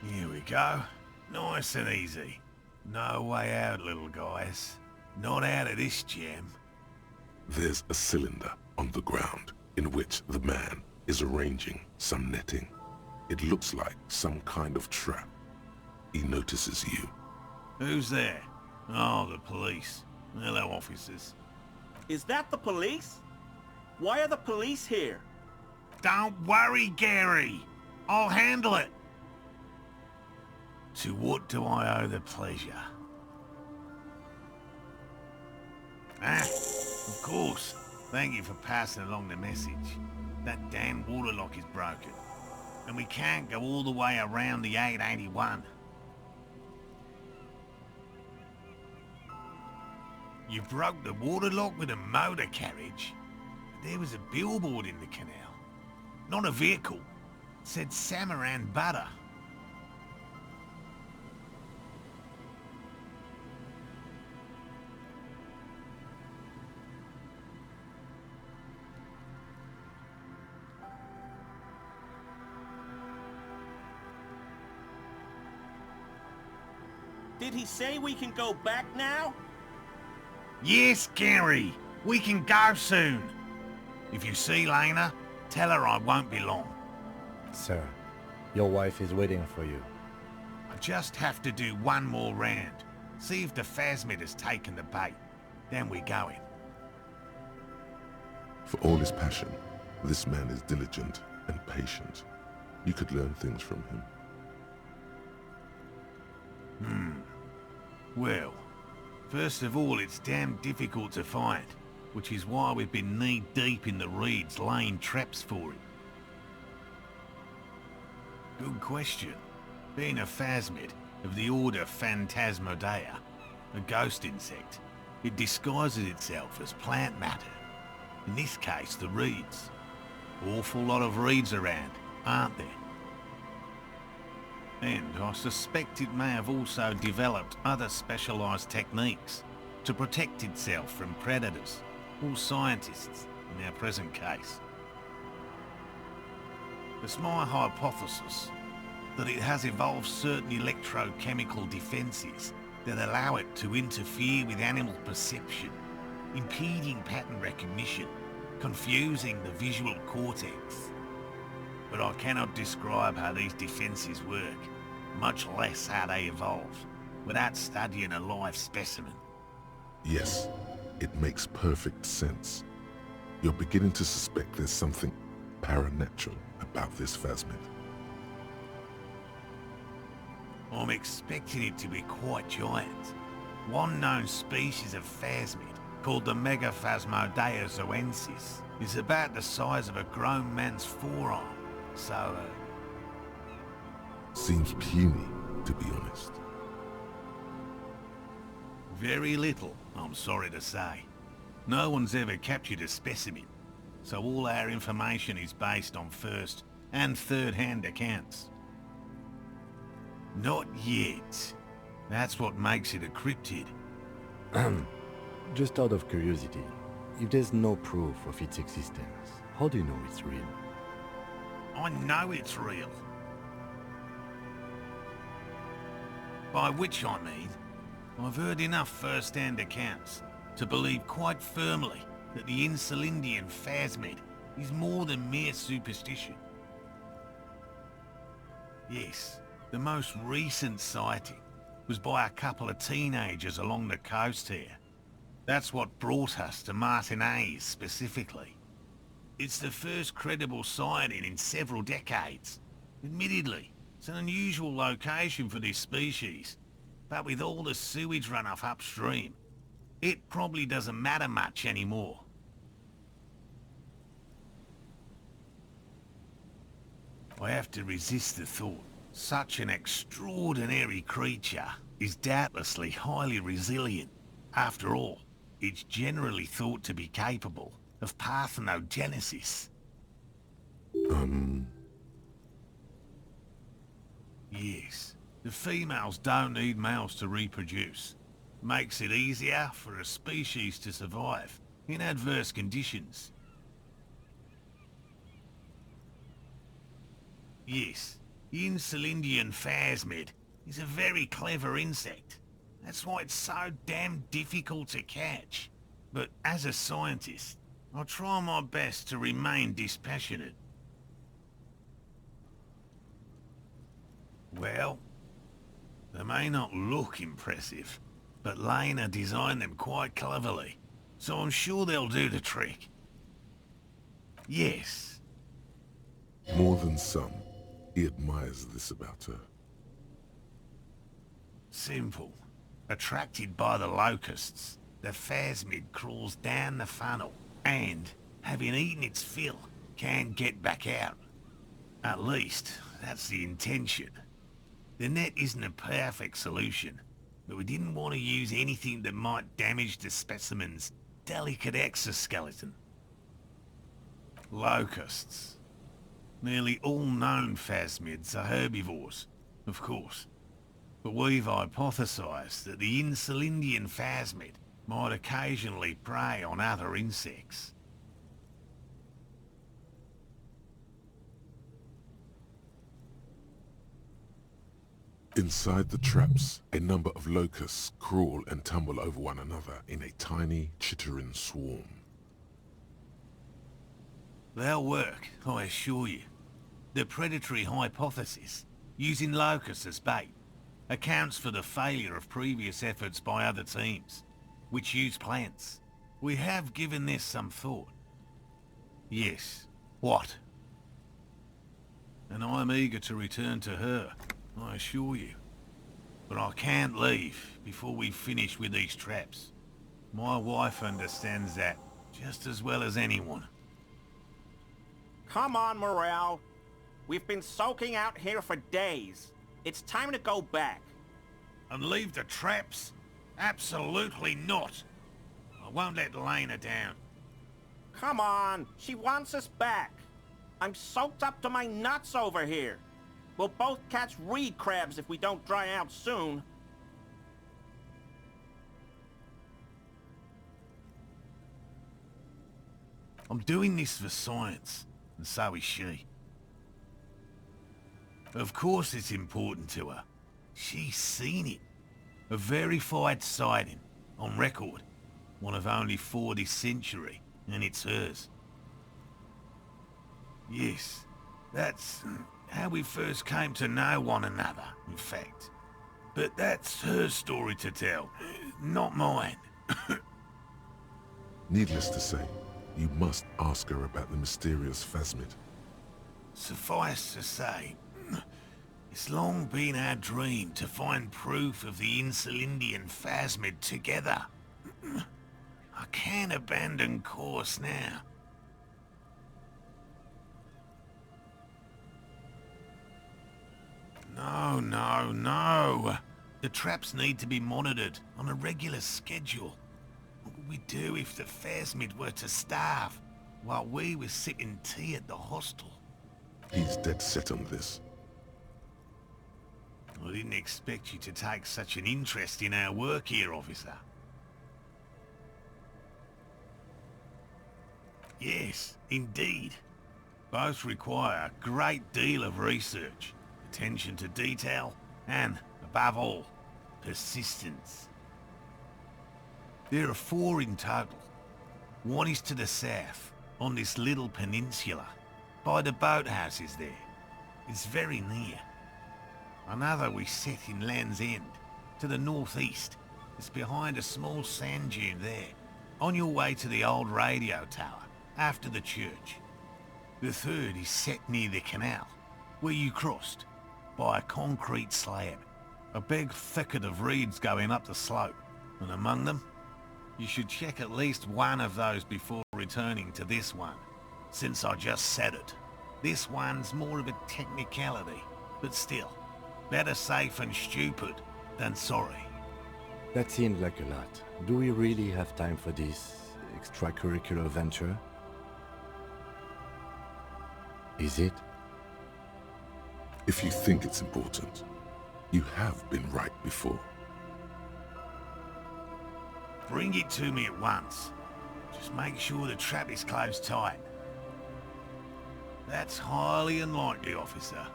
Here we go. Nice and easy. No way out, little guys. Not out of this gem. There's a cylinder on the ground in which the man is arranging some netting. It looks like some kind of trap. He notices you. Who's there? Oh, the police. Hello, officers. Is that the police? Why are the police here? Don't worry, Gary. I'll handle it. To what do I owe the pleasure? Of course. Thank you for passing along the message. That damn waterlock is broken, and we can't go all the way around the 881. You broke the waterlock with a motor carriage? There was a billboard in the canal. Not a vehicle. It said Samaran Butter. Did he say we can go back now? Yes, Gary. We can go soon. If you see Lena, tell her I won't be long. Sir, your wife is waiting for you. I just have to do one more round. See if the phasmid has taken the bait. Then we're going. For all his passion, this man is diligent and patient. You could learn things from him. Well, first of all, it's damn difficult to find, which is why we've been knee-deep in the reeds laying traps for him. Good question. Being a phasmid of the order Phantasmodea, a ghost insect, it disguises itself as plant matter. In this case, the reeds. Awful lot of reeds around, aren't there? And I suspect it may have also developed other specialised techniques to protect itself from predators or scientists in our present case. It's my hypothesis that it has evolved certain electrochemical defences that allow it to interfere with animal perception, impeding pattern recognition, confusing the visual cortex. But I cannot describe how these defences work, much less how they evolve, without studying a live specimen. Yes, it makes perfect sense. You're beginning to suspect there's something paranatural about this phasmid. I'm expecting it to be quite giant. One known species of phasmid, called the Megaphasmodea zoensis, is about the size of a grown man's forearm, so Seems puny, to be honest. very little, I'm sorry to say. No one's ever captured a specimen, so all our information is based on first and third-hand accounts. Not yet. That's what makes it a cryptid. Just out of curiosity, if there's no proof of its existence, how do you know it's real? I know it's real. By which I mean, I've heard enough first-hand accounts to believe quite firmly that the Insulindian phasmid is more than mere superstition. Yes, the most recent sighting was by a couple of teenagers along the coast here. That's what brought us to Martinez specifically. It's the first credible sighting in several decades. Admittedly, it's an unusual location for this species, but with all the sewage runoff upstream, it probably doesn't matter much anymore. I have to resist the thought. Such an extraordinary creature is doubtlessly highly resilient. After all, it's generally thought to be capable of parthenogenesis. Yes, the females don't need males to reproduce. Makes it easier for a species to survive in adverse conditions. Yes, the Insulindian phasmid is a very clever insect. That's why it's so damn difficult to catch. But as a scientist, I'll try my best to remain dispassionate. Well, they may not look impressive, but Lena designed them quite cleverly, so I'm sure they'll do the trick. Yes. More than some, he admires this about her. Simple. Attracted by the locusts, the phasmid crawls down the funnel, and, having eaten its fill, can't get back out. At least, that's the intention. The net isn't a perfect solution, but we didn't want to use anything that might damage the specimen's delicate exoskeleton. Locusts. Nearly all known phasmids are herbivores, of course. But we've hypothesized that the Insulindian phasmid might occasionally prey on other insects. Inside the traps, a number of locusts crawl and tumble over one another in a tiny, chittering swarm. They'll work, I assure you. The predatory hypothesis, using locusts as bait, accounts for the failure of previous efforts by other teams, which use plants. We have given this some thought. Yes. What? And I'm eager to return to her, I assure you. But I can't leave before we finish with these traps. My wife understands that just as well as anyone. Come on, Morale. We've been soaking out here for days. It's time to go back. And leave the traps? Absolutely not. I won't let Lena down. Come on, she wants us back. I'm soaked up to my nuts over here. We'll both catch reed crabs if we don't dry out soon. I'm doing this for science, and so is she. Of course it's important to her. She's seen it. A verified sighting, on record. One of only 4 this century, and it's hers. Yes, that's how we first came to know one another, in fact. But that's her story to tell, not mine. Needless to say, you must ask her about the mysterious phasmid. Suffice to say, it's long been our dream to find proof of the Insulindian phasmid together. I can't abandon course now. No. The traps need to be monitored on a regular schedule. What would we do if the phasmid were to starve while we were sipping tea at the hostel? He's dead set on this. I didn't expect you to take such an interest in our work here, officer. Yes, indeed. Both require a great deal of research, attention to detail, and, above all, persistence. There are 4 in total. One is to the south, on this little peninsula, by the boathouses there. It's very near. Another we set in Land's End, to the northeast. It's behind a small sand dune there, on your way to the old radio tower, after the church. The third is set near the canal, where you crossed, by a concrete slab. A big thicket of reeds going up the slope, and among them, you should check at least one of those before returning to this one, since I just said it. This one's more of a technicality, but still, better safe and stupid than sorry. That seems like a lot. Do we really have time for this extracurricular venture? Is it? If you think it's important, you have been right before. Bring it to me at once. Just make sure the trap is closed tight. That's highly unlikely, officer.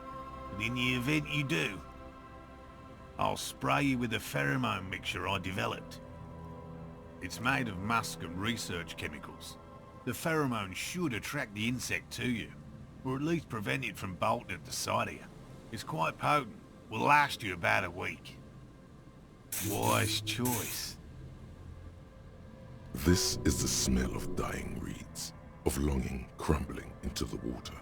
But in the event you do, I'll spray you with a pheromone mixture I developed. It's made of musk and research chemicals. The pheromone should attract the insect to you, or at least prevent it from bolting at the sight of you. It's quite potent. Will last you about a week. Wise choice. This is the smell of dying reeds, of longing crumbling into the water.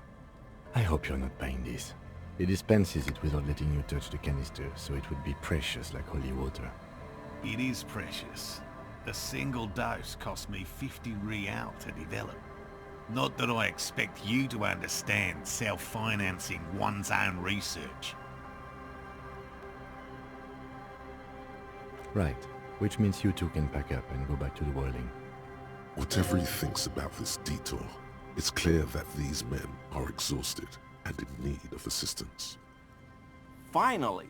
I hope you're not buying this. It dispenses it without letting you touch the canister, so it would be precious like holy water. It is precious. A single dose cost me 50 real to develop. Not that I expect you to understand self-financing one's own research. Right, which means you two can pack up and go back to the whirling. Whatever he thinks about this detour, it's clear that these men are exhausted and in need of assistance. Finally,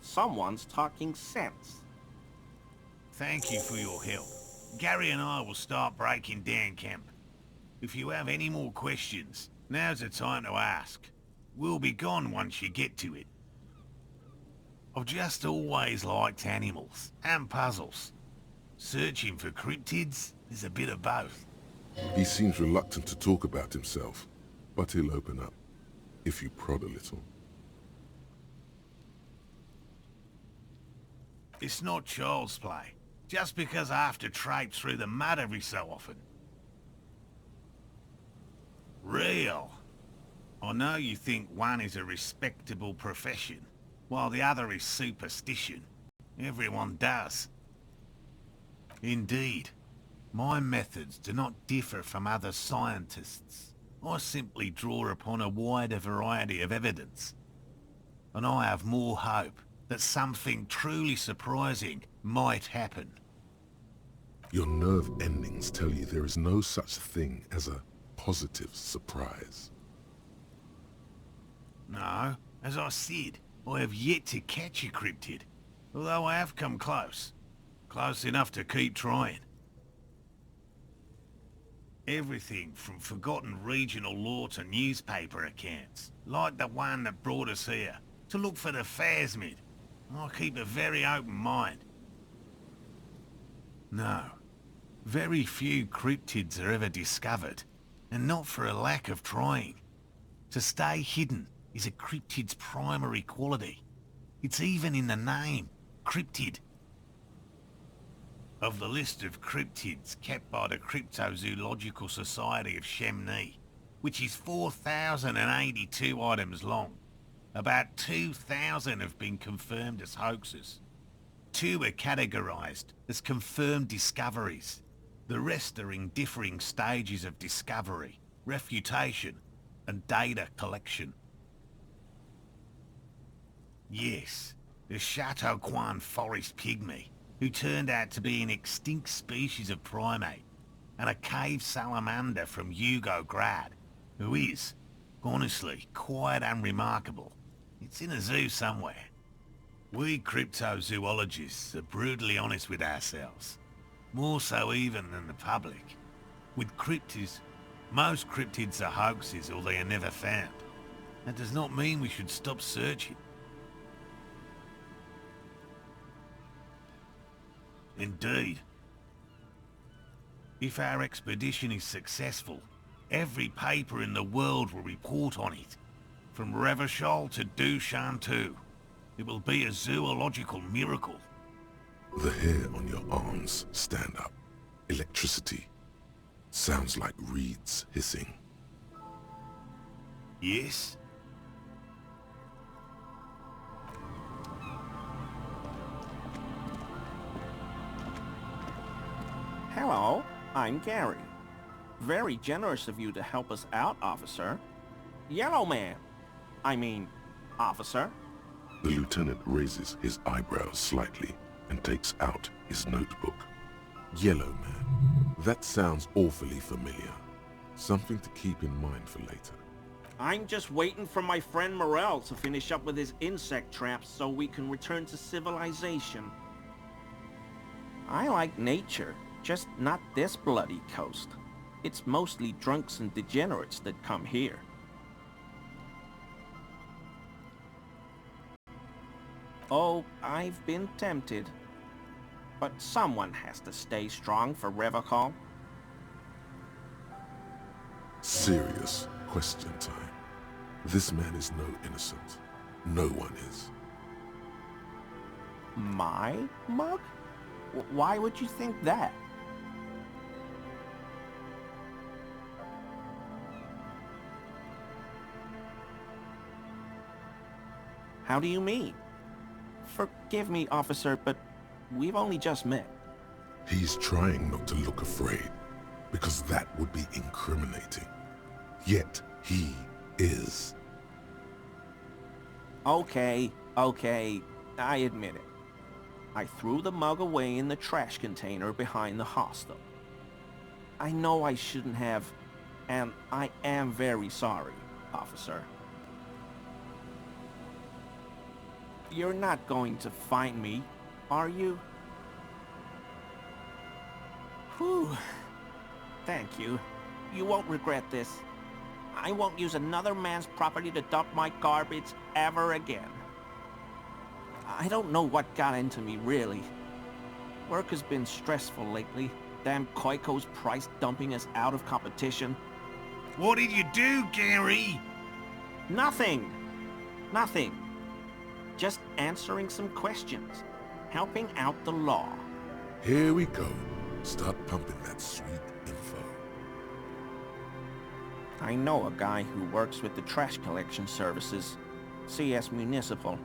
someone's talking sense. Thank you for your help. Gary and I will start breaking down camp. If you have any more questions, now's the time to ask. We'll be gone once you get to it. I've just always liked animals and puzzles. Searching for cryptids is a bit of both. He seems reluctant to talk about himself, but he'll open up, if you prod a little. It's not child's play, just because I have to traipse through the mud every so often. Real. I know you think one is a respectable profession, while the other is superstition. Everyone does. Indeed, my methods do not differ from other scientists. I simply draw upon a wider variety of evidence. And I have more hope that something truly surprising might happen. Your nerve endings tell you there is no such thing as a positive surprise. No, as I said, I have yet to catch a cryptid, although I have come close. Close enough to keep trying. Everything from forgotten regional lore to newspaper accounts, like the one that brought us here, to look for the phasmid. I keep a very open mind. No, very few cryptids are ever discovered, and not for a lack of trying. To stay hidden is a cryptid's primary quality. It's even in the name, cryptid. Of the list of cryptids kept by the Cryptozoological Society of Chemney, which is 4,082 items long, about 2,000 have been confirmed as hoaxes. 2 are categorized as confirmed discoveries. The rest are in differing stages of discovery, refutation, and data collection. Yes, the Chateau Quan forest pygmy, who turned out to be an extinct species of primate, and a cave salamander from Yugo-Grad, who is, honestly, quite unremarkable. It's in a zoo somewhere. We cryptozoologists are brutally honest with ourselves, more so even than the public. With cryptids, most cryptids are hoaxes or they are never found. That does not mean we should stop searching. Indeed. If our expedition is successful, every paper in the world will report on it. From Revachol to Dushantu. It will be a zoological miracle. The hair on your arms stand up. Electricity. Sounds like reeds hissing. Yes? Hello, I'm Gary. Very generous of you to help us out, officer. Yellow man. I mean, officer. The lieutenant raises his eyebrows slightly and takes out his notebook. Yellow man. That sounds awfully familiar. Something to keep in mind for later. I'm just waiting for my friend Morel to finish up with his insect traps so we can return to civilization. I like nature, just not this bloody coast. It's mostly drunks and degenerates that come here. Oh, I've been tempted. But someone has to stay strong for Revachol. Serious question time. This man is no innocent. No one is. My mug? Why would you think that? How do you mean? Forgive me, officer, but we've only just met. He's trying not to look afraid, because that would be incriminating. Yet he is. Okay, I admit it. I threw the mug away in the trash container behind the hostel. I know I shouldn't have, and I am very sorry, officer. You're not going to find me, are you? Whew. Thank you. You won't regret this. I won't use another man's property to dump my garbage ever again. I don't know what got into me, really. Work has been stressful lately. Damn Koiko's price dumping us out of competition. What did you do, Gary? Nothing. Just answering some questions. Helping out the law. Here we go. Start pumping that sweet info. I know a guy who works with the trash collection services, CS Municipal.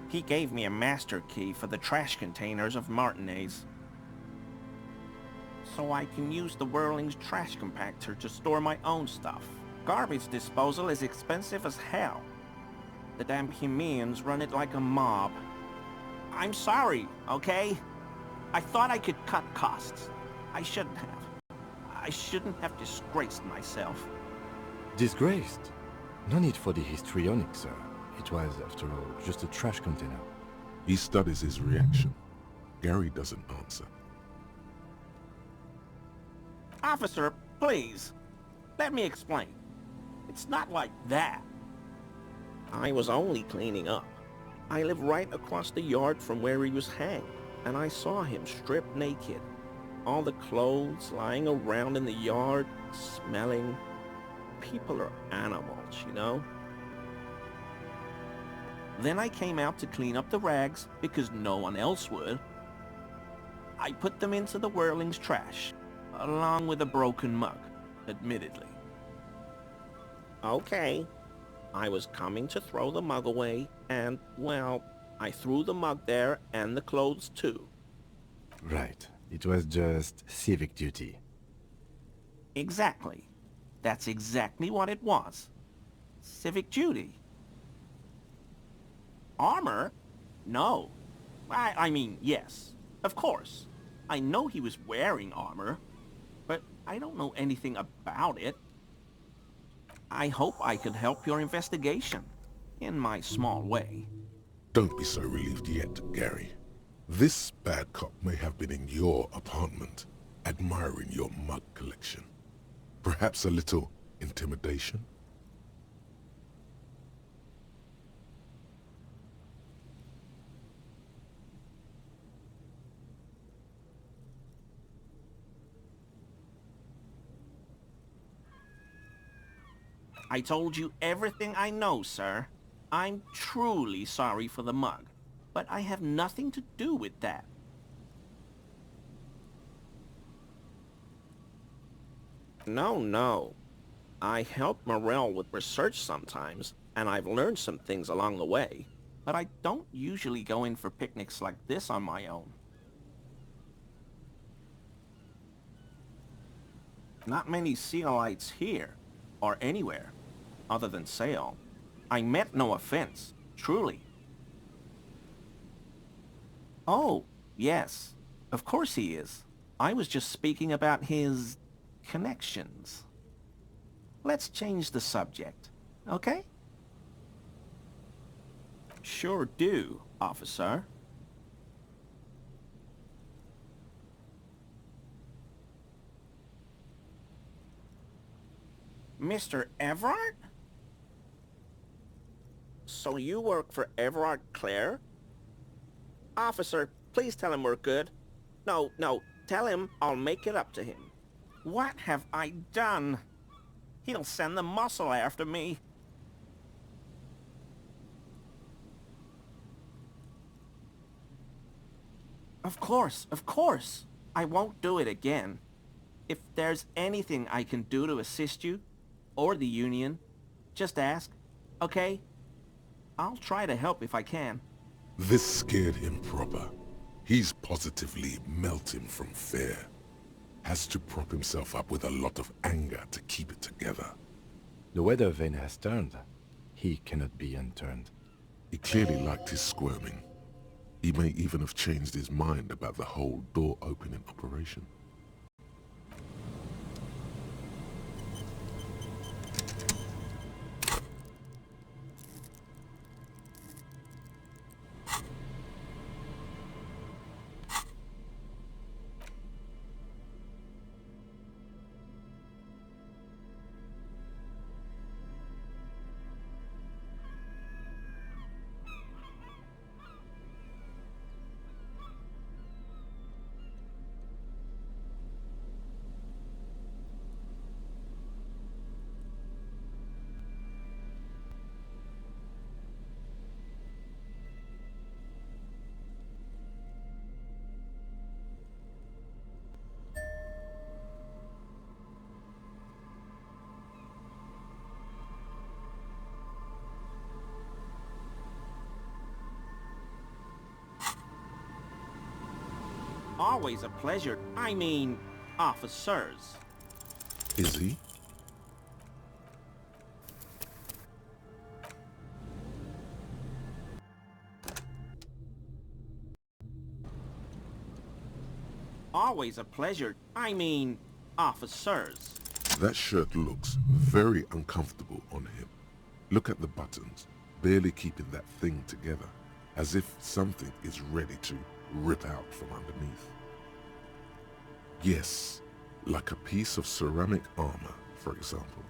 He gave me a master key for the trash containers of Martinez. So I can use the Whirling's trash compactor to store my own stuff. Garbage disposal is expensive as hell. The damn Bohemians run it like a mob. I'm sorry, okay? I thought I could cut costs. I shouldn't have. I shouldn't have disgraced myself. Disgraced? No need for the histrionic, sir. It was, after all, just a trash container. He studies his reaction. Gary doesn't answer. Officer, please. Let me explain. It's not like that. I was only cleaning up. I live right across the yard from where he was hanged, and I saw him stripped naked. All the clothes lying around in the yard, smelling. People are animals, you know? Then I came out to clean up the rags, because no one else would. I put them into the Whirling's trash, along with a broken mug, admittedly. Okay. I was coming to throw the mug away, and, well, I threw the mug there and the clothes too. Right. It was just civic duty. Exactly. That's exactly what it was. Civic duty. Armor? No. I mean, yes. Of course. I know he was wearing armor, but I don't know anything about it. I hope I could help your investigation, in my small way. Don't be so relieved yet, Gary. This bad cop may have been in your apartment, admiring your mug collection. Perhaps a little intimidation? I told you everything I know, sir. I'm truly sorry for the mug, but I have nothing to do with that. No. I help Morel with research sometimes, and I've learned some things along the way, but I don't usually go in for picnics like this on my own. Not many Sealites here, or anywhere, other than Sale. I meant no offense, truly. Oh, yes. Of course he is. I was just speaking about his connections. Let's change the subject. okay? Sure do, officer. Mr. Everard? So you work for Everard Clare? Officer, please tell him we're good. No, tell him I'll make it up to him. What have I done? He'll send the muscle after me. Of course. I won't do it again. If there's anything I can do to assist you, or the Union, just ask, okay? I'll try to help if I can. This scared him proper. He's positively melting from fear. Has to prop himself up with a lot of anger to keep it together. The weather vane has turned. He cannot be unturned. He clearly liked his squirming. He may even have changed his mind about the whole door-opening operation. Always a pleasure. I mean, officers. Is he? Always a pleasure. I mean, officers. That shirt looks very uncomfortable on him. Look at the buttons, barely keeping that thing together, as if something is ready to rip out from underneath. Yes, like a piece of ceramic armor, for example.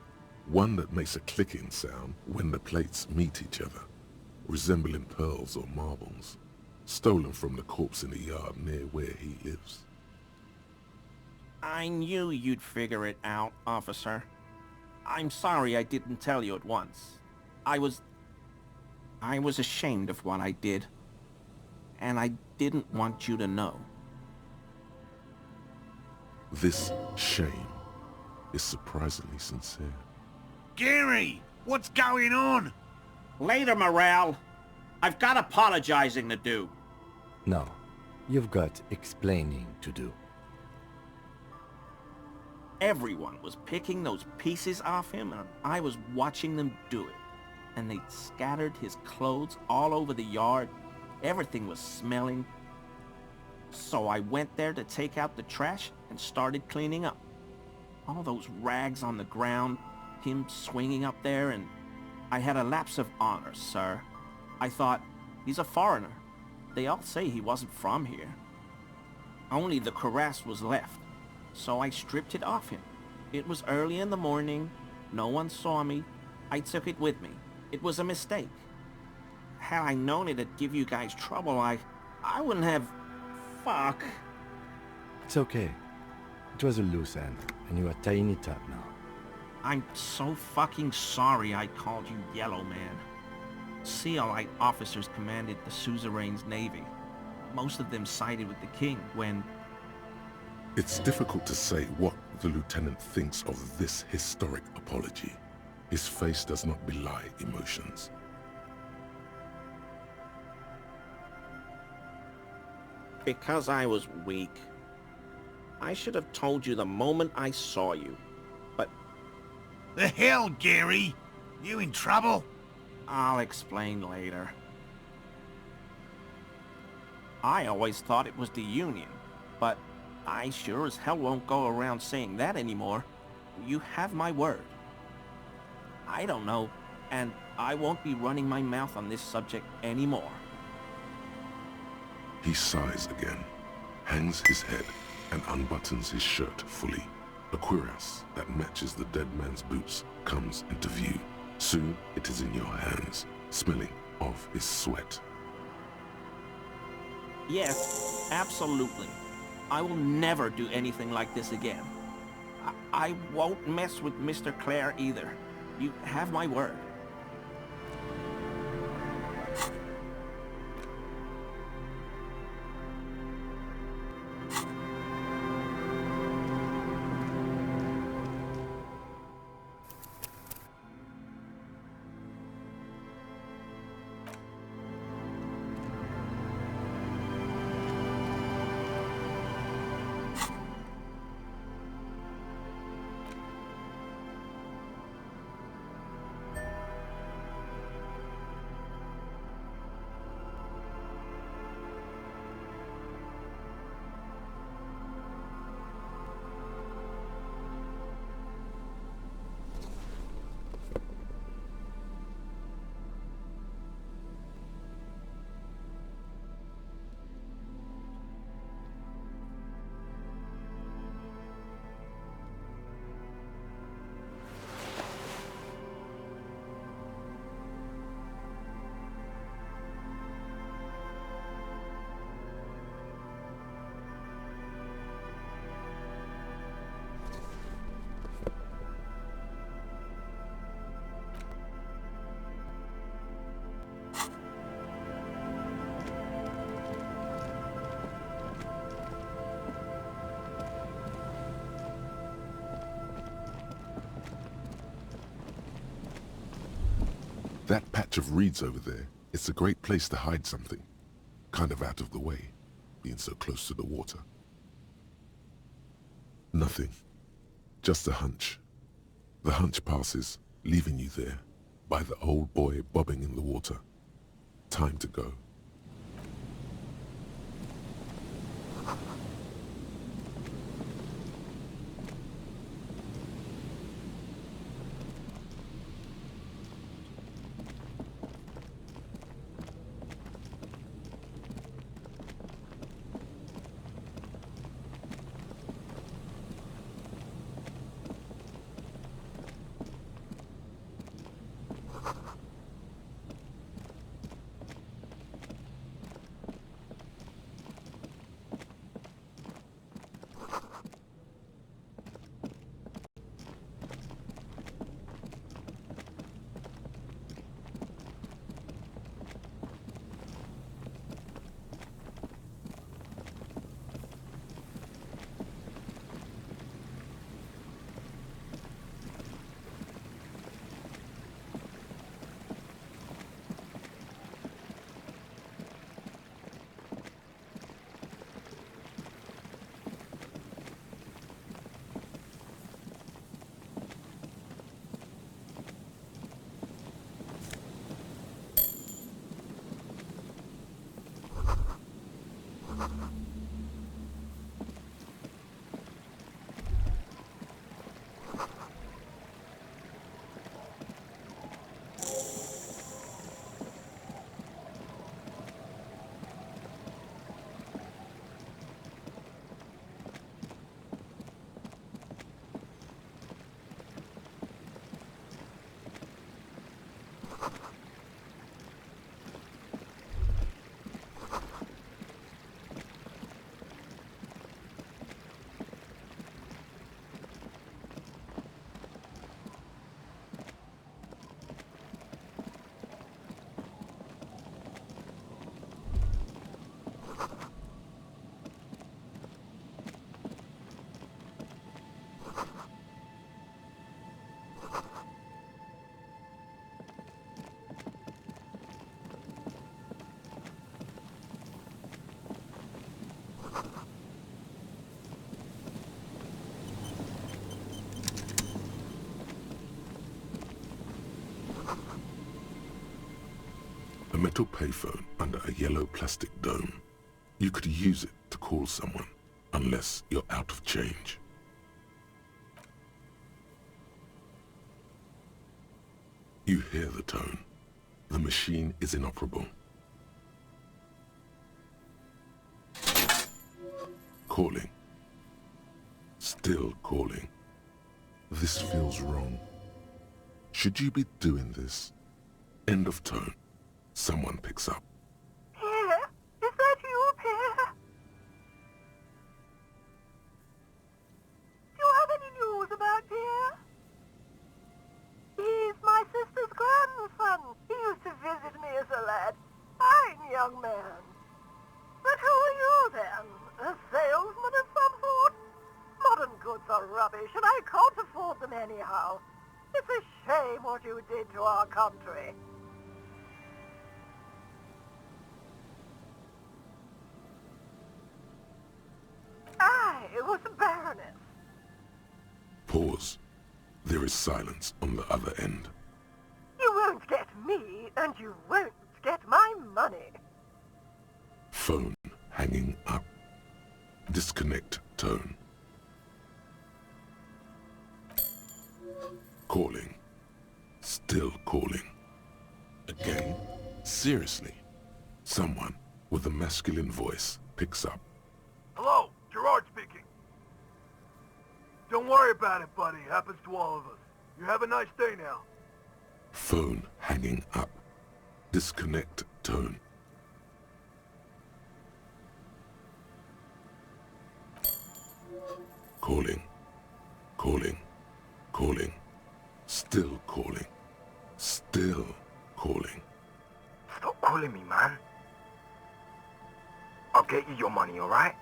One that makes a clicking sound when the plates meet each other, resembling pearls or marbles, stolen from the corpse in the yard near where he lives. I knew you'd figure it out, officer. I'm sorry I didn't tell you at once. I was ashamed of what I did. And I didn't want you to know. This shame is surprisingly sincere. Gary, what's going on? Later, Morale. I've got apologizing to do. No, you've got explaining to do. Everyone was picking those pieces off him, and I was watching them do it. And they'd scattered his clothes all over the yard. Everything was smelling. So I went there to take out the trash and started cleaning up. All those rags on the ground, him swinging up there, and I had a lapse of honor, sir. I thought, he's a foreigner. They all say he wasn't from here. Only the cuirass was left, so I stripped it off him. It was early in the morning. No one saw me. I took it with me. It was a mistake. Had I known it'd give you guys trouble, I wouldn't have... Fuck. It's okay. It was a loose end, and you are tying it up now. I'm so fucking sorry I called you Yellow Man. Sealite officers commanded the suzerain's navy. Most of them sided with the king when... It's difficult to say what the lieutenant thinks of this historic apology. His face does not belie emotions. Because I was weak. I should have told you the moment I saw you. But The hell, Gary? You in trouble? I'll explain later. I always thought it was the Union, but I sure as hell won't go around saying that anymore. You have my word. I don't know. and I won't be running my mouth on this subject anymore. He sighs again, hangs his head, and unbuttons his shirt fully. A cuirass that matches the dead man's boots comes into view. Soon it is in your hands, smelling of his sweat. Yes, absolutely. I will never do anything like this again. I won't mess with Mr. Clare either. You have my word. That patch of reeds over there, it's a great place to hide something. Kind of out of the way, being so close to the water. Nothing. Just a hunch. The hunch passes, leaving you there, by the old boy bobbing in the water. Time to go. A metal payphone under a yellow plastic dome. You could use it to call someone, unless you're out of change. You hear the tone. The machine is inoperable. Calling. Still calling. This feels wrong. Should you be doing this? End of tone. Someone picks up. Pierre? Is that you, Pierre? Do you have any news about Pierre? He's my sister's grandson. He used to visit me as a lad. Fine young man. But who are you, then? A salesman of some sort? Modern goods are rubbish, and I can't afford them anyhow. It's a shame what you did to our country. I was a baroness. Pause. There is silence on the other end. You won't get me, and you won't get my money. Phone hanging up. Disconnect tone. Calling. Still calling. Again? Seriously? Someone with a masculine voice picks up. Hello, Gerard speaking. Don't worry about it, buddy. Happens to all of us. You have a nice day now. Phone hanging up. Disconnect tone. Calling. Calling. Calling. Still calling. Still calling. Stop calling me, man. I'll get you your money, alright?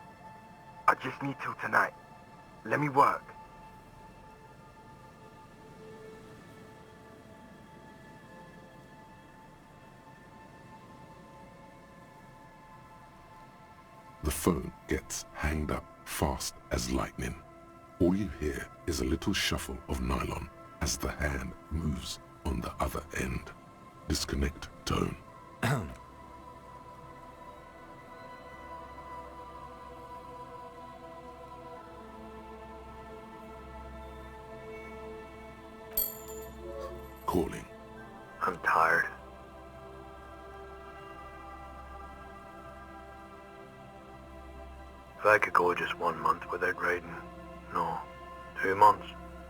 I just need till tonight. Let me work. The phone gets hanged up fast as lightning. All you hear is a little shuffle of nylon as the hand moves on the other end. Disconnect tone. Calling. I'm tired. If I could go just 1 month without writing, no, 2 months,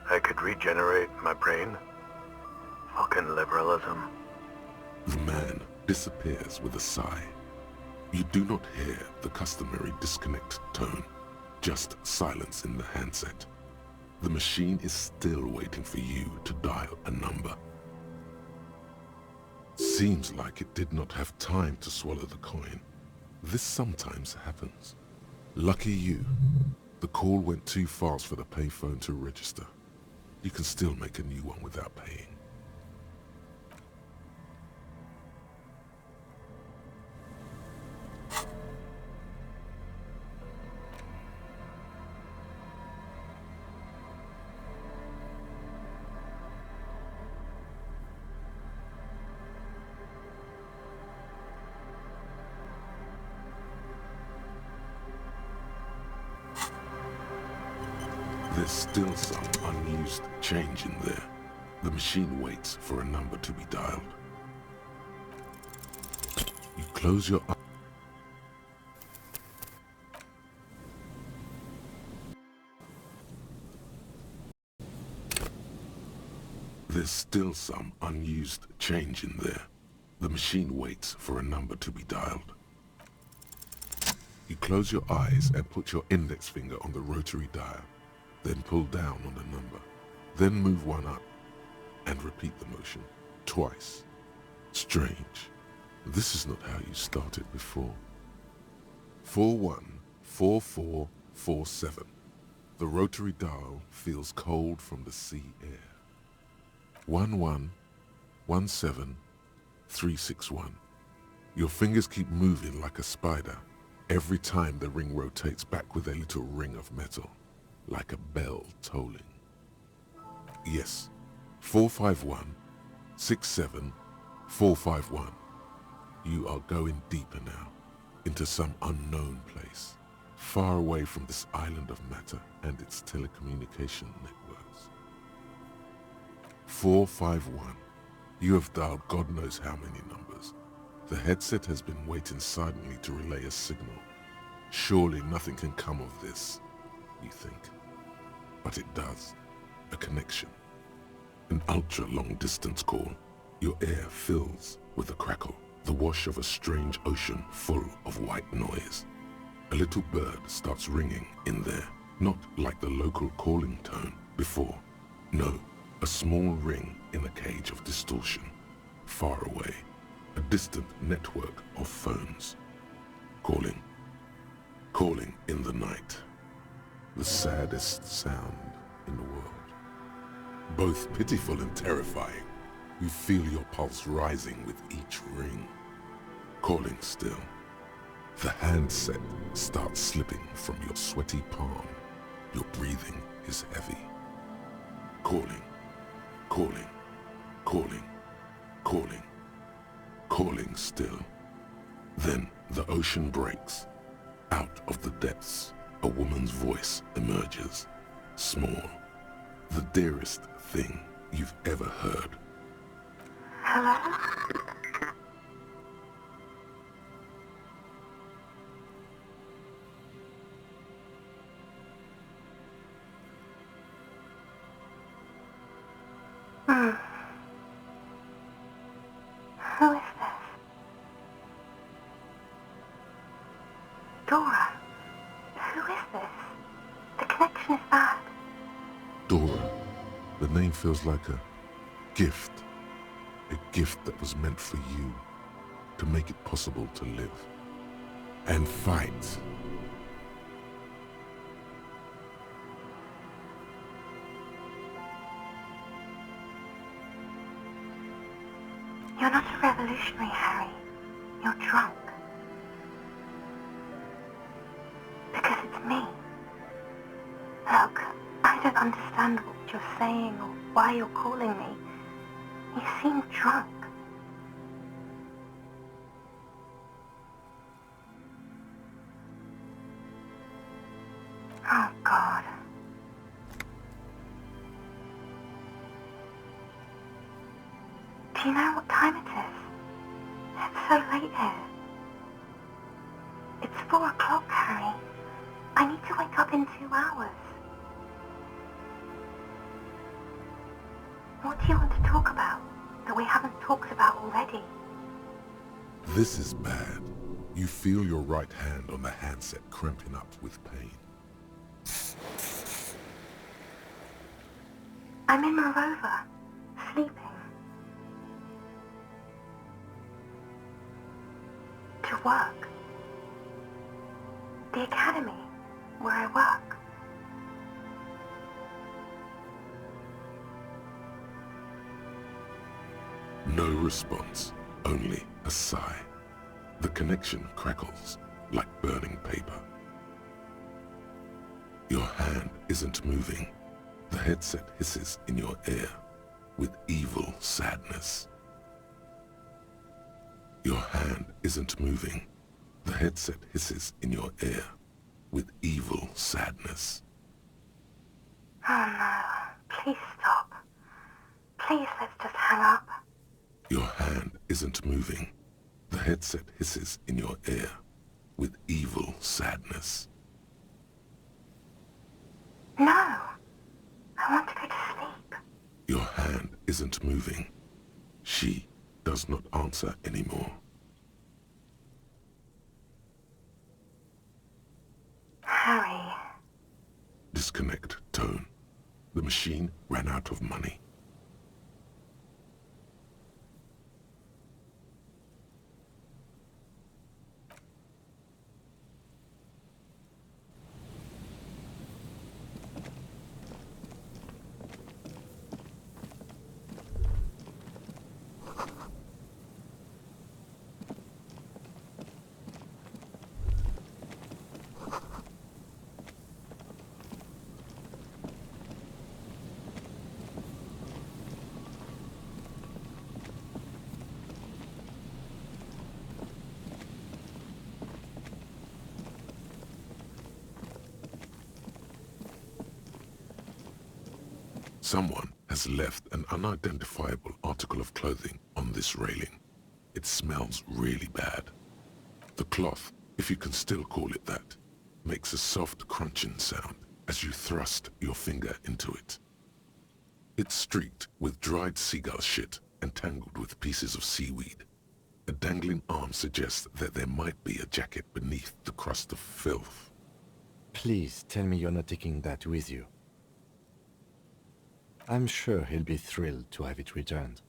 I could regenerate my brain. Fucking liberalism. The man disappears with a sigh. You do not hear the customary disconnect tone, just silence in the handset. The machine is still waiting for you to dial a number. Seems like it did not have time to swallow the coin. This sometimes happens. Lucky you. The call went too fast for the payphone to register. You can still make a new one without paying. There's still some unused change in there. The machine waits for a number to be dialed. You close your eyes. There's still some unused change in there. The machine waits for a number to be dialed. You close your eyes and put your index finger on the rotary dial. Then pull down on the number. Then move one up and repeat the motion twice. Strange. This is not how you started before. 414447. The rotary dial feels cold from the sea air. 1117361. Your fingers keep moving like a spider every time the ring rotates back with a little ring of metal. Like a bell tolling. Yes, 451-67451. You are going deeper now, into some unknown place, far away from this island of matter and its telecommunication networks. You have dialed God knows how many numbers. The headset has been waiting silently to relay a signal. Surely nothing can come of this, you think. But it does. A connection. An ultra-long distance call. Your air fills with a crackle, the wash of a strange ocean full of white noise. A little bird starts ringing in there, not like the local calling tone before. No, a small ring in a cage of distortion, far away, a distant network of phones. Calling in the night. The saddest sound in the world. Both pitiful and terrifying. You feel your pulse rising with each ring. Calling still. The handset starts slipping from your sweaty palm. Your breathing is heavy. Calling, calling, calling, calling, calling still. Then the ocean breaks. Out of the depths, a woman's voice emerges. Small. The dearest thing you've ever heard. Hello? Who is this? Dora. Who is this? The connection is bad. Dora. The name feels like a gift. A gift that was meant for you. To make it possible to live. And fight. You're not a revolutionary, Harry. You're drunk. Because it's me. Look, I don't understand what you're saying or why you're calling me. You seem drunk. Oh, God. Do you know what time it is? It's so late here. It's 4 o'clock, Harry. I need to wake up in 2 hours. What do you want to talk about that we haven't talked about already? This is bad. You feel your right hand on the handset cramping up with pain. I'm in my rover, sleeping. To work. The academy, where I work. No response, only a sigh. The connection crackles like burning paper. Your hand isn't moving. The headset hisses in your ear with evil sadness. Your hand isn't moving. The headset hisses in your ear with evil sadness. Oh no, please stop. Please, let's just hang up. Your hand isn't moving. The headset hisses in your ear with evil sadness. No, I want to go to sleep. Your hand isn't moving. She does not answer anymore. Harry. Disconnect tone. The machine ran out of money. Someone has has left an unidentifiable article of clothing on this railing. It smells really bad. The cloth, if you can still call it that, makes a soft crunching sound as you thrust your finger into it. It's streaked with dried seagull shit and tangled with pieces of seaweed. A dangling arm suggests that there might be a jacket beneath the crust of filth. Please tell me you're not taking that with you. I'm sure he'll be thrilled to have it returned.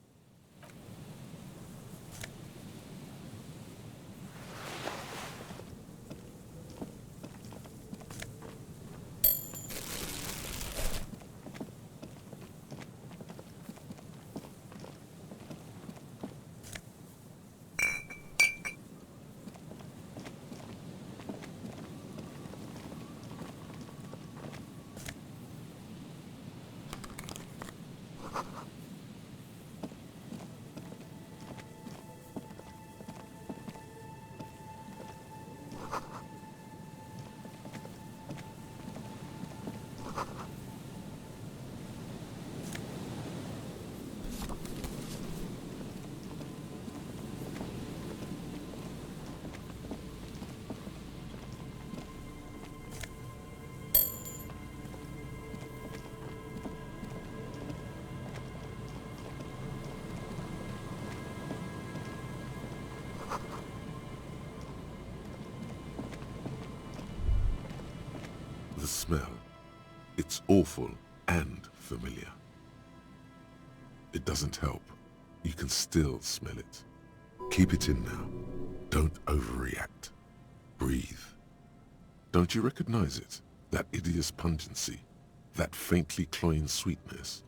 The smell, it's awful and familiar. It doesn't help. You can still smell it. Keep it in now. Don't overreact. Breathe. Don't you recognize it? That hideous pungency, that faintly cloying sweetness.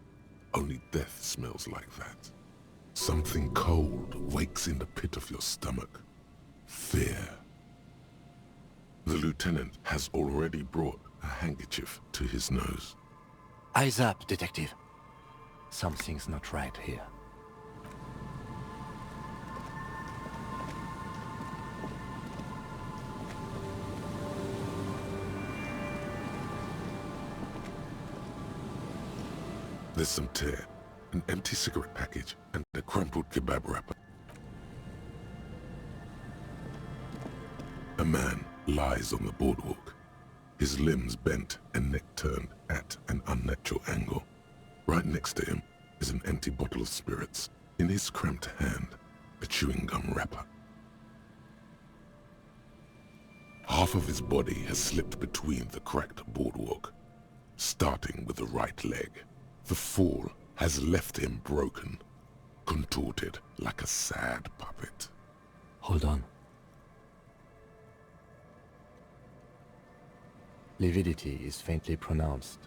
Only death smells like that. Something cold wakes in the pit of your stomach. Fear. The lieutenant has already brought a handkerchief to his nose. Eyes up, detective. Something's not right here. There's some tear, an empty cigarette package, and a crumpled kebab wrapper. A man lies on the boardwalk, his limbs bent and neck turned at an unnatural angle. Right next to him is an empty bottle of spirits. In his cramped hand, a chewing gum wrapper. Half of his body has slipped between the cracked boardwalk, starting with the right leg. The fall has left him broken, contorted like a sad puppet. Hold on. Lividity is faintly pronounced.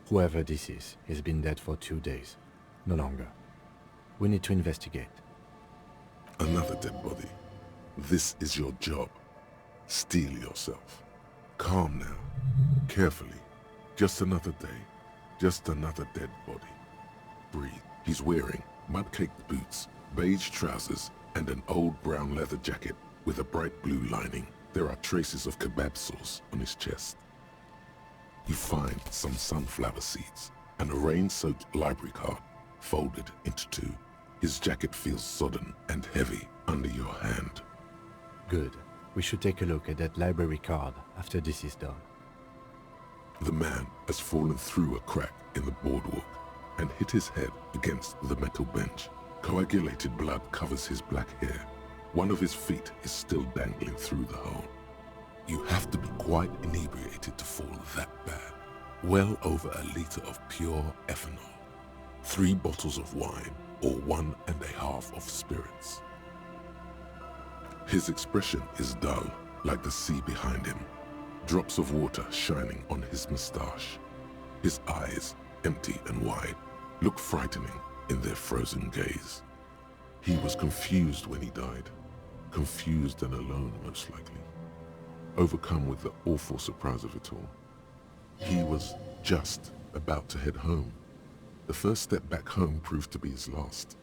Whoever this is has been dead for 2 days. No longer. We need to investigate. Another dead body. This is your job. Steel yourself. Calm now. Carefully. Just another day. Just another dead body. Breathe. He's wearing mud-caked boots, beige trousers, and an old brown leather jacket with a bright blue lining. There are traces of kebab sauce on his chest. You find some sunflower seeds and a rain-soaked library card folded into two. His jacket feels sodden and heavy under your hand. Good. We should take a look at that library card after this is done. The man has fallen through a crack in the boardwalk and hit his head against the metal bench. Coagulated blood covers his black hair. One of his feet is still dangling through the hole. You have to be quite inebriated to fall that bad. Well over a liter of pure ethanol. 3 bottles of wine or 1.5 of spirits. His expression is dull, like the sea behind him. Drops of water shining on his mustache. His eyes, empty and wide, look frightening in their frozen gaze. He was confused when he died. Confused and alone, most likely. Overcome with the awful surprise of it all. He was just about to head home. The first step back home proved to be his last.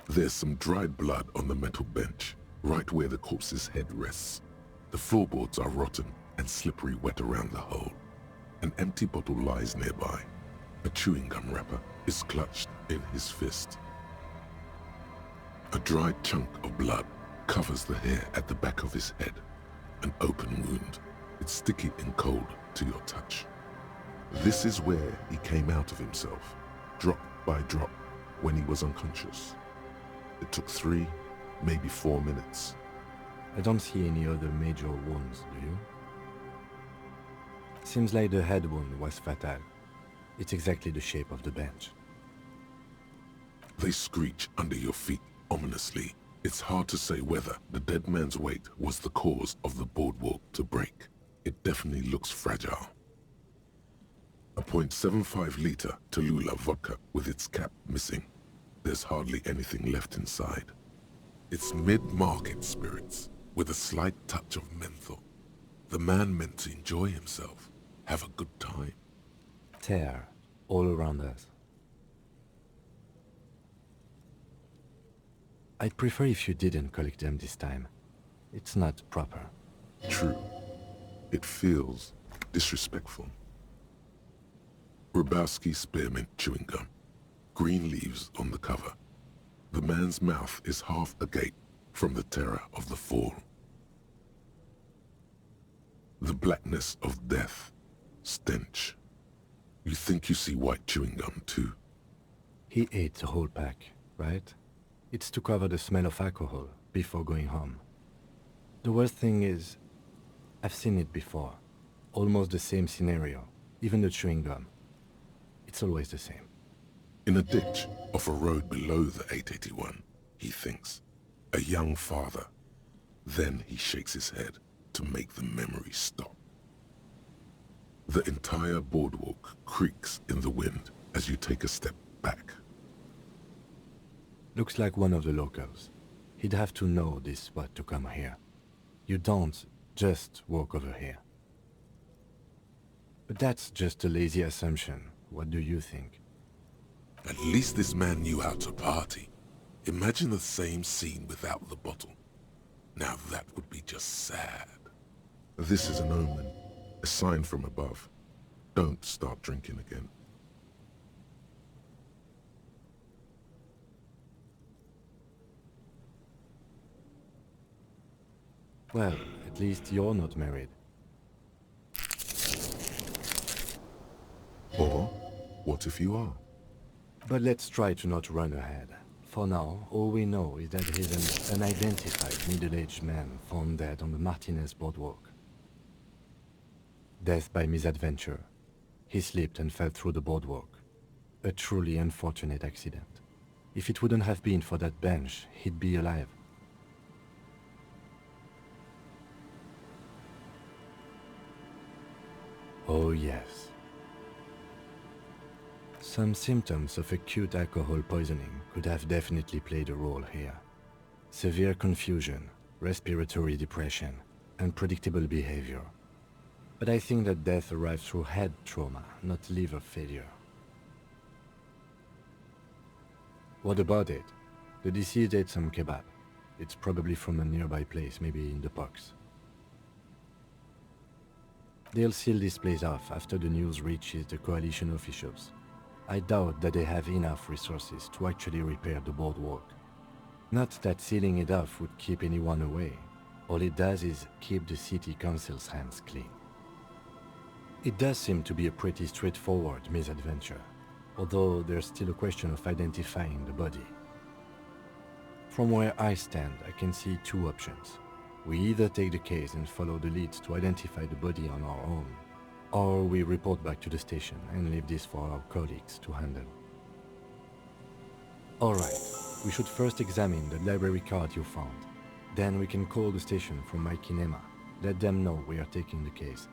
There's some dried blood on the metal bench, right where the corpse's head rests. The floorboards are rotten and slippery wet around the hole. An empty bottle lies nearby. A chewing gum wrapper is clutched in his fist. A dried chunk of blood covers the hair at the back of his head. An open wound. It's sticky and cold to your touch. This is where he came out of himself, drop by drop, when he was unconscious. It took 3, maybe 4 minutes. I don't see any other major wounds, do you? Seems like the head wound was fatal. It's exactly the shape of the bench. They screech under your feet ominously. It's hard to say whether the dead man's weight was the cause of the boardwalk to break. It definitely looks fragile. A .75-liter Tallulah vodka with its cap missing. There's hardly anything left inside. It's mid-market spirits with a slight touch of menthol. The man meant to enjoy himself, have a good time. Tear all around us. I'd prefer if you didn't collect them this time. It's not proper. True. It feels disrespectful. Grabowski spearmint chewing gum. Green leaves on the cover. The man's mouth is half agape from the terror of the fall. The blackness of death. Stench. You think you see white chewing gum too? He ate the whole pack, right? It's to cover the smell of alcohol before going home. The worst thing is, I've seen it before. Almost the same scenario, even the chewing gum. It's always the same. In a ditch off a road below the 881, he thinks. A young father. Then he shakes his head to make the memory stop. The entire boardwalk creaks in the wind as you take a step back. Looks like one of the locals. He'd have to know this spot to come here. You don't just walk over here. But that's just a lazy assumption. What do you think? At least this man knew how to party. Imagine the same scene without the bottle. Now that would be just sad. This is an omen, a sign from above. Don't start drinking again. Well, at least you're not married. Or, what if you are? But let's try to not run ahead. For now, all we know is that he's an unidentified middle-aged man found dead on the Martinez boardwalk. Death by misadventure. He slipped and fell through the boardwalk. A truly unfortunate accident. If it wouldn't have been for that bench, he'd be alive. Oh yes. Some symptoms of acute alcohol poisoning could have definitely played a role here. Severe confusion, respiratory depression, unpredictable behavior. But I think that death arrived through head trauma, not liver failure. What about it? The deceased ate some kebab. It's probably from a nearby place, maybe in the Pox. They'll seal this place off after the news reaches the coalition officials. I doubt that they have enough resources to actually repair the boardwalk. Not that sealing it off would keep anyone away. All it does is keep the city council's hands clean. It does seem to be a pretty straightforward misadventure, although there's still a question of identifying the body. From where I stand, I can see two options. We either take the case and follow the leads to identify the body on our own, or we report back to the station and leave this for our colleagues to handle. Alright, we should first examine the library card you found. Then we can call the station from my kinema. Let them know we are taking the case.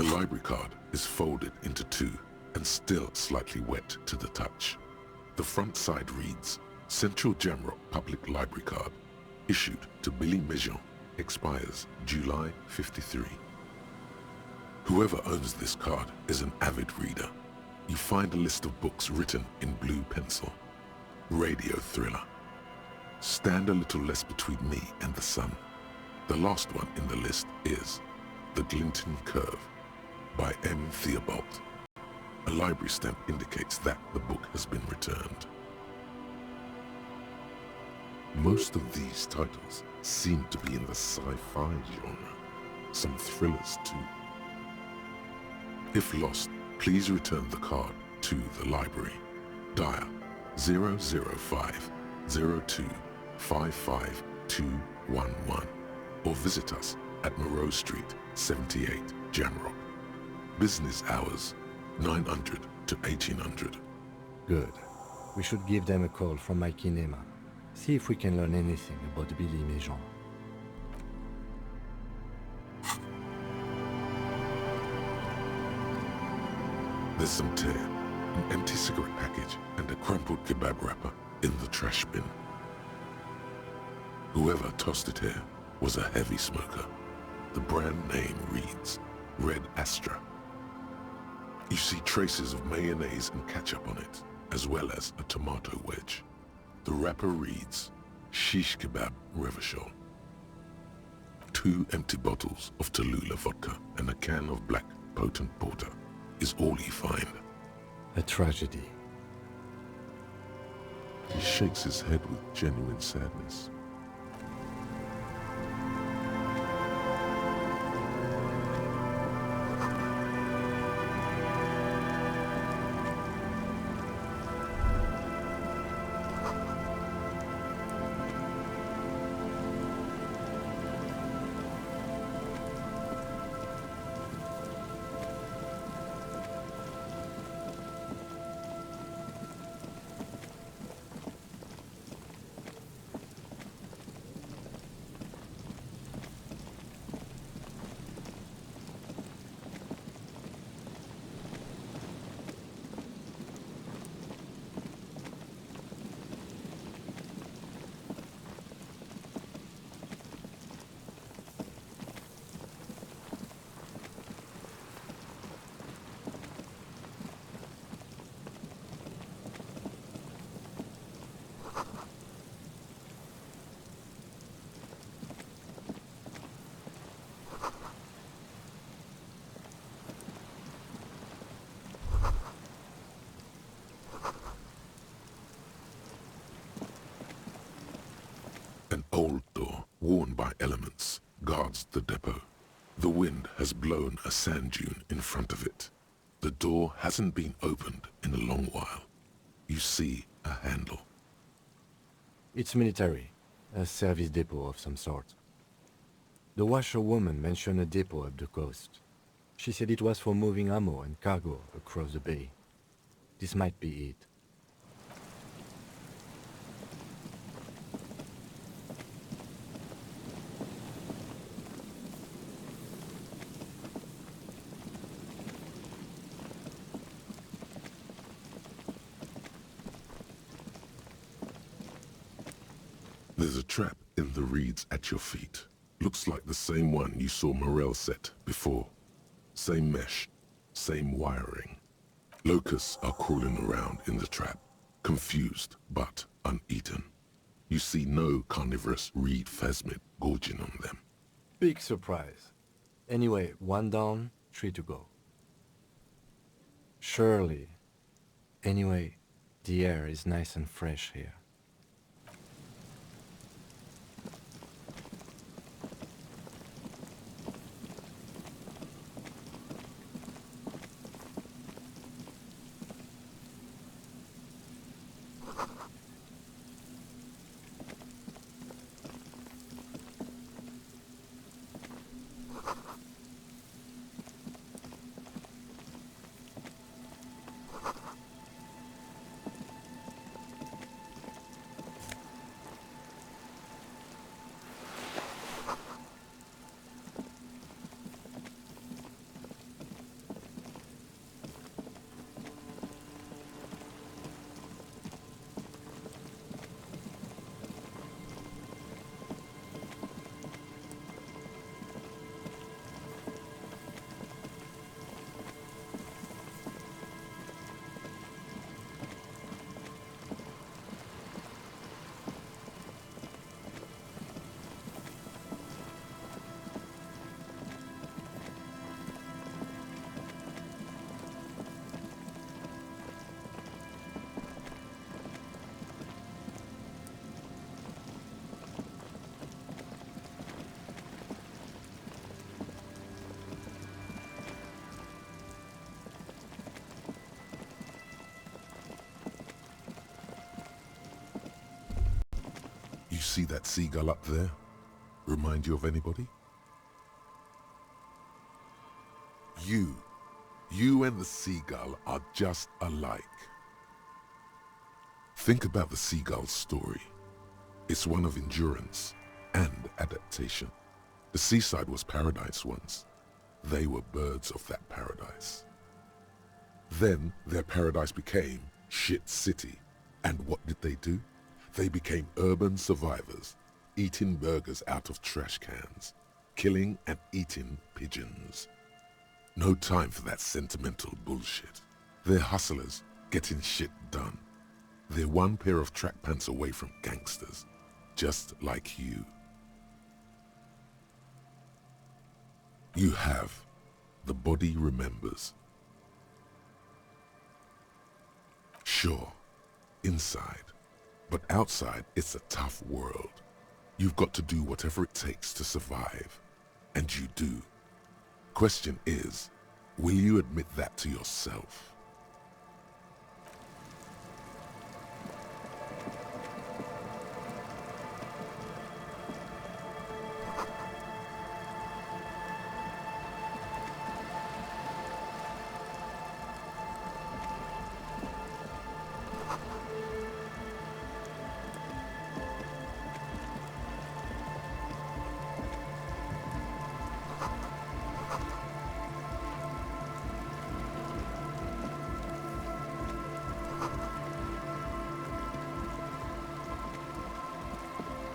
The library card is folded into two and still slightly wet to the touch. The front side reads, Central Jamrock Public Library Card, issued to Billy Mejean, expires July 53. Whoever owns this card is an avid reader. You find a list of books written in blue pencil. Radio thriller. Stand a little less between me and the sun. The last one in the list is The Glinton Curve by M. Theobald. A library stamp indicates that the book has been returned. Most of these titles seem to be in the sci-fi genre. Some thrillers too. If lost, please return the card to the library. Dial 005 02 55211 or visit us at Moreau Street, 78, Jamrock. Business hours 900 to 1800. Good. We should give them a call from my kinema. See if we can learn anything about Billy Mejean. There's some tear, an empty cigarette package, and a crumpled kebab wrapper in the trash bin. Whoever tossed it here was a heavy smoker. The brand name reads Red Astra. You see traces of mayonnaise and ketchup on it, as well as a tomato wedge. The wrapper reads Shish Kebab Revachol. 2 empty bottles of Tallulah vodka and a can of black potent porter is all you find. A tragedy. He shakes his head with genuine sadness. An old door, worn by elements, guards the depot. The wind has blown a sand dune in front of it. The door hasn't been opened in a long while. You see a handle. It's military, a service depot of some sort. The washerwoman mentioned a depot up the coast. She said it was for moving ammo and cargo across the bay. This might be it. There's a trap in the reeds at your feet. Looks like the same one you saw Morel set before. Same mesh, same wiring. Locusts are crawling around in the trap, confused but uneaten. You see no carnivorous reed phasmid gorging on them. Big surprise. Anyway, 1 down, 3 to go. Surely. Anyway, the air is nice and fresh here. see that seagull up there? Remind you of anybody? You and the seagull are just alike. Think about the seagull's story. It's one of endurance and adaptation. The seaside was paradise once. They were birds of that paradise. Then their paradise became shit city. And what did they do? They became urban survivors, eating burgers out of trash cans, killing and eating pigeons. No time for that sentimental bullshit. They're hustlers, getting shit done. They're one pair of track pants away from gangsters, just like you. You have. The body remembers. Sure, inside. But outside, it's a tough world. You've got to do whatever it takes to survive. And you do. Question is, will you admit that to yourself?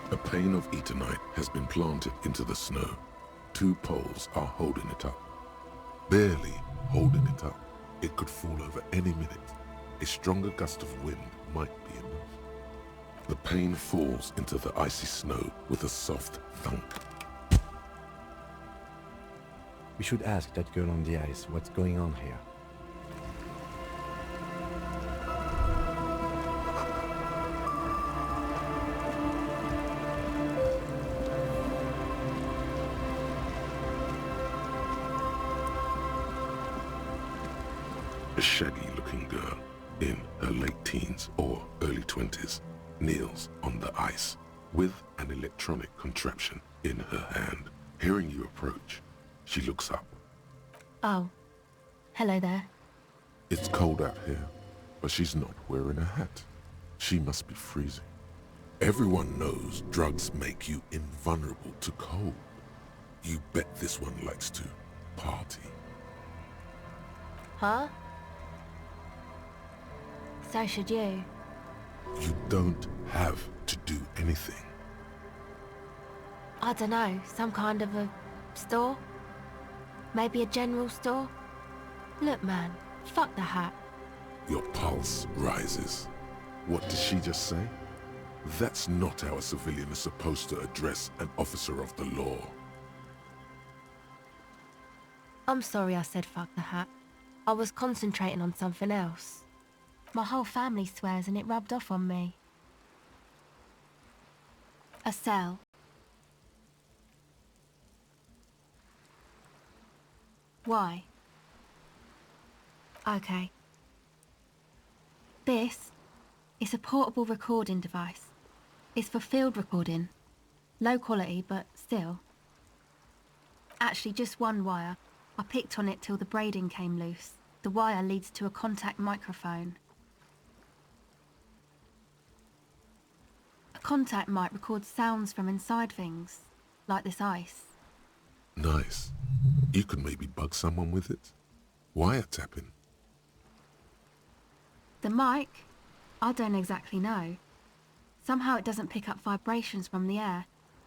A pane of Eternite has been planted into the snow. 2 poles are holding it up. Barely holding it up. It could fall over any minute. A stronger gust of wind might be enough. The pane falls into the icy snow with a soft thunk. We should ask that girl on the ice what's going on here. A shaggy-looking girl in her late teens or early 20s kneels on the ice with an electronic contraption in her hand. Hearing you approach, she looks up. Oh, hello there. It's cold out here, but she's not wearing a hat. She must be freezing. Everyone knows drugs make you invulnerable to cold. You bet this one likes to party. Huh? So should you. You don't have to do anything. I don't know, some kind of a store? Maybe a general store? Look man, fuck the hat. Your pulse rises. What did she just say? That's not how a civilian is supposed to address an officer of the law. I'm sorry I said fuck the hat. I was concentrating on something else. My whole family swears and it rubbed off on me. A cell. Why? Okay. This is a portable recording device. It's for field recording. Low quality, but still. Actually, just one wire. I picked on it till the braiding came loose. The wire leads to a contact microphone. A contact mic records sounds from inside things, like this ice. Nice. You could maybe bug someone with it. Wiretapping. The mic? I don't exactly know. Somehow it doesn't pick up vibrations from the air.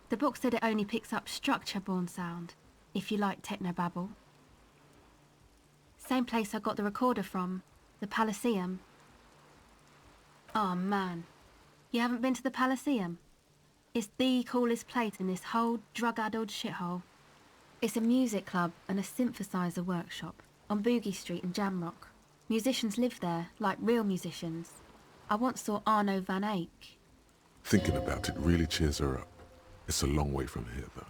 The book said it only picks up structure-borne sound, if you like technobabble. Same place I got the recorder from, the Elysium. Oh man, you haven't been to the Elysium? It's the coolest place in this whole drug-addled shithole. It's a music club and a synthesizer workshop on Boogie Street in Jamrock. Musicians live there, like real musicians. I once saw Arno van Eyck. Thinking about it really cheers her up. It's a long way from here, though.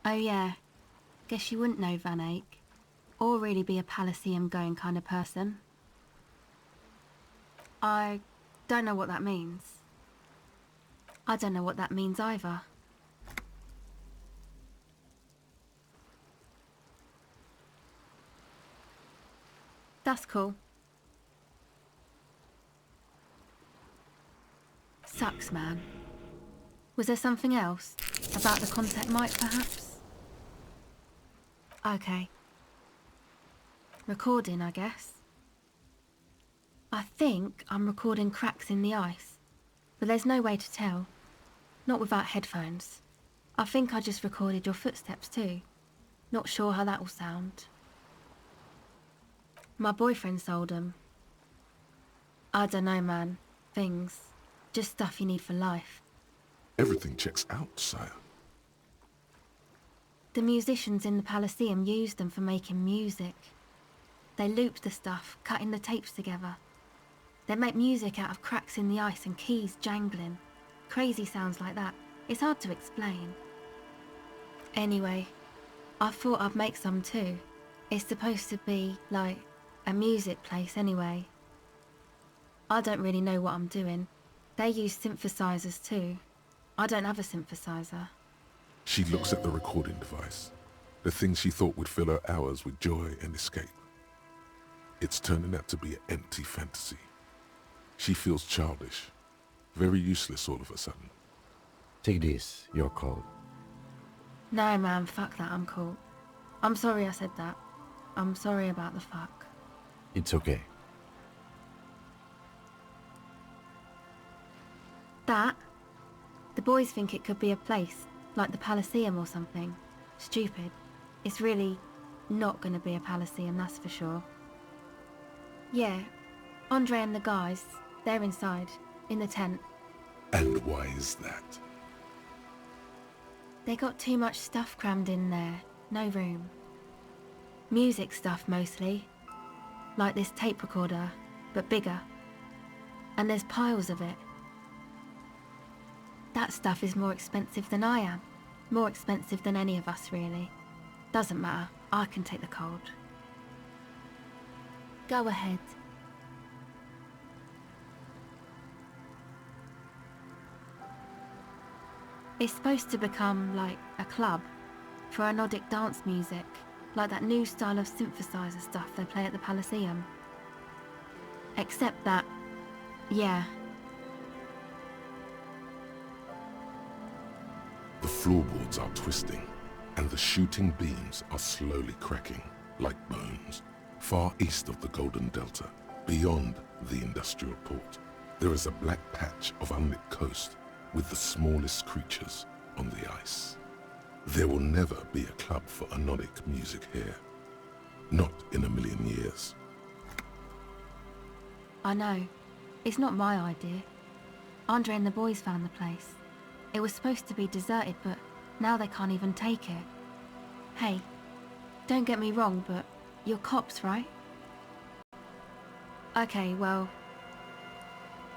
Oh yeah, guess you wouldn't know Van Eyck. Or really be a Elysium going kind of person. I don't know what that means. I don't know what that means either. That's cool. Sucks, man. Was there something else? About the contact mic, perhaps? Okay. Recording, I guess. I think I'm recording cracks in the ice, but there's no way to tell. Not without headphones. I think I just recorded your footsteps too. Not sure how that will sound. My boyfriend sold them. I don't know, man. Things. Just stuff you need for life. Everything checks out, sire. The musicians in the Palaceum used them for making music. They looped the stuff, cutting the tapes together. They make music out of cracks in the ice and keys jangling. Crazy sounds like that. It's hard to explain. Anyway, I thought I'd make some too. It's supposed to be, like, a music place anyway. I don't really know what I'm doing. They use synthesizers too. I don't have a synthesizer. She looks at the recording device, the thing she thought would fill her hours with joy and escape. It's turning out to be an empty fantasy. She feels childish, very useless all of a sudden. Take this, you're cold. No, man, fuck that, I'm cool. I'm sorry I said that. I'm sorry about the fuck. It's okay. That? The boys think it could be a place, like the Palaceum or something. Stupid. It's really not gonna be a Palaceum, that's for sure. Yeah, Andre and the guys, they're inside, in the tent. And why is that? They got too much stuff crammed in there, no room. Music stuff mostly. Like this tape recorder, but bigger. And there's piles of it. That stuff is more expensive than I am. More expensive than any of us, really. Doesn't matter, I can take the cold. Go ahead. It's supposed to become like a club for anodic dance music, like that new style of synthesizer stuff they play at the Palaceum. Except that, yeah. The floorboards are twisting, and the shooting beams are slowly cracking, like bones. Far east of the Golden Delta, beyond the industrial port, there is a black patch of unlit coast with the smallest creatures on the ice. There will never be a club for anodic music here. Not in a million years. I know. It's not my idea. Andre and the boys found the place. It was supposed to be deserted, but now they can't even take it. Hey, don't get me wrong, but you're cops, right? Okay, well,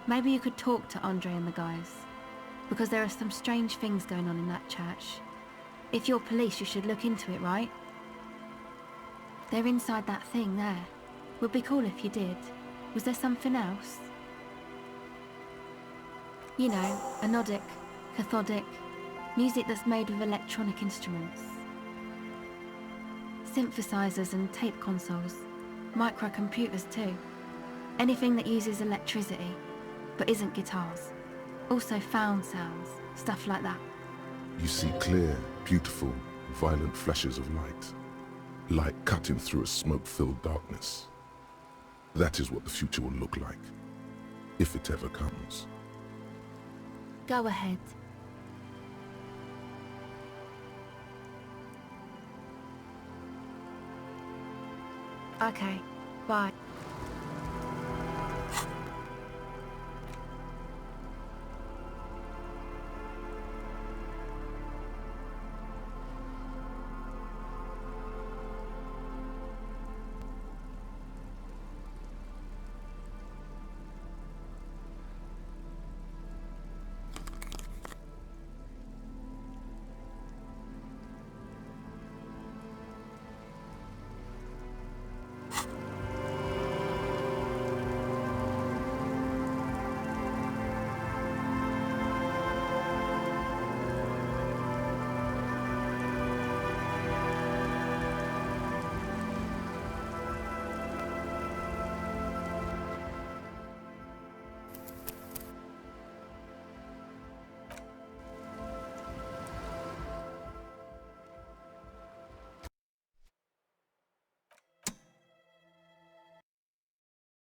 maybe you could talk to Andre and the guys, because there are some strange things going on in that church. If you're police, you should look into it, right? They're inside that thing there. Would be cool if you did. Was there something else? You know, anodic, cathodic, music that's made with electronic instruments. Synthesizers and tape consoles, microcomputers too. Anything that uses electricity, but isn't guitars. Also found sounds, stuff like that. You see clear, beautiful, violent flashes of light. Light cutting through a smoke-filled darkness. That is what the future will look like, if it ever comes. Go ahead. Okay, bye.